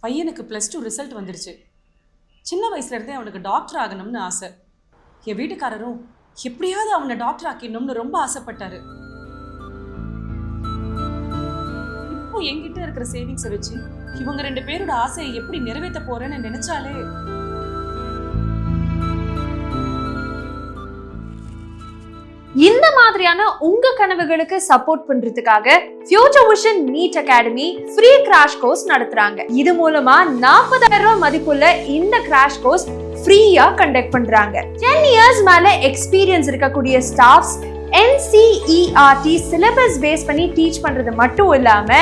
பையனுக்கு +2 ரிசல்ட் வந்துடுச்சு. சின்ன வயசுலேருந்தே அவனுக்கு டாக்டர் ஆகணும்னு ஆசை. என் வீட்டுக்காரரும் எப்படியாவது அவனை டாக்டர் ஆக்கிடணும்னு ரொம்ப ஆசைப்பட்டாரு. இப்போ என்கிட்ட இருக்கிற சேவிங்ஸை வச்சு இவங்க 2 பேரோட ஆசையை எப்படி நிறைவேற்ற போறேன்னு நினைச்சாலே இந்த மாதிரியான உங்க கனவுகளுக்கு சப்போர்ட் பண்றதுக்காக future vision NEET academy free crash course நடத்துறாங்க. இது மூலமா 40,000 ரூபாய் மதிப்புள்ள இந்த கிராஷ் கோர்ஸ் ஃப்ரீயா கண்டக்ட் பண்றாங்க. 10 இயர்ஸ் மேல எக்ஸ்பீரியன்ஸ் இருக்கக்கூடிய ஸ்டாஃப்ஸ் NCERT சிலபஸ் பேஸ் பண்ணி டீச் பண்றது மட்டும் இல்லாம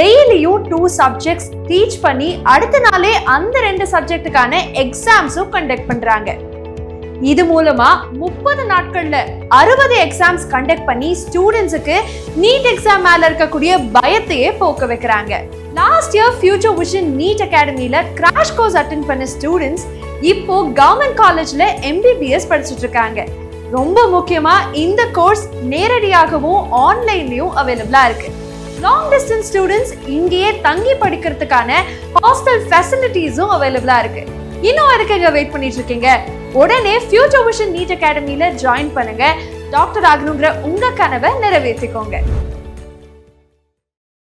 டெய்லியும் 2 சப்ஜெக்ட்ஸ் டீச் பண்ணி அடுத்த நாளே அந்த 2 சப்ஜெக்ட்டுக்கான எக்ஸாம்ஸும் கண்டக்ட் பண்றாங்க. இது மூலமா 30 நாட்கள்ல 60 எக்ஸாம்ஸ் கண்டக்ட் பண்ணி ஸ்டூடெண்ட்ஸுக்கு நீட் எக்ஸாம் மேல இருக்கக்கூடிய பயத்தையே போக்க வைக்கிறாங்க. Last year future vision NEET அகாடமில கிராஷ் கோர்ஸ் அட்டெண்ட் பண்ண ஸ்டூடெண்ட்ஸ் இப்போ கவர்மெண்ட் காலேஜ்ல MBBS படிச்சுட்டு இருக்காங்க. ரொம்ப முக்கியமா இந்த கோர்ஸ் நேரடியாகவும் ஆன்லைன்லயும் அவைலபிளா இருக்கு. லாங் டிஸ்டன்ஸ் ஸ்டூடெண்ட்ஸ் இங்கேயே தங்கி படிக்கிறதுக்கான ஹாஸ்டல் ஃபெசிலிட்டிஸும் அவைலபிளா இருக்கு. இன்னும் அதுக்கு வெயிட் பண்ணிட்டு இருக்கீங்க? உடனே ஃபியூச்சர் விஷன் நீட் அகாடமில ஜாயின் பண்ணுங்க. டாக்டர் ஆகணுங்கிற உங்க கனவை நிறைவேற்றிக்கோங்க.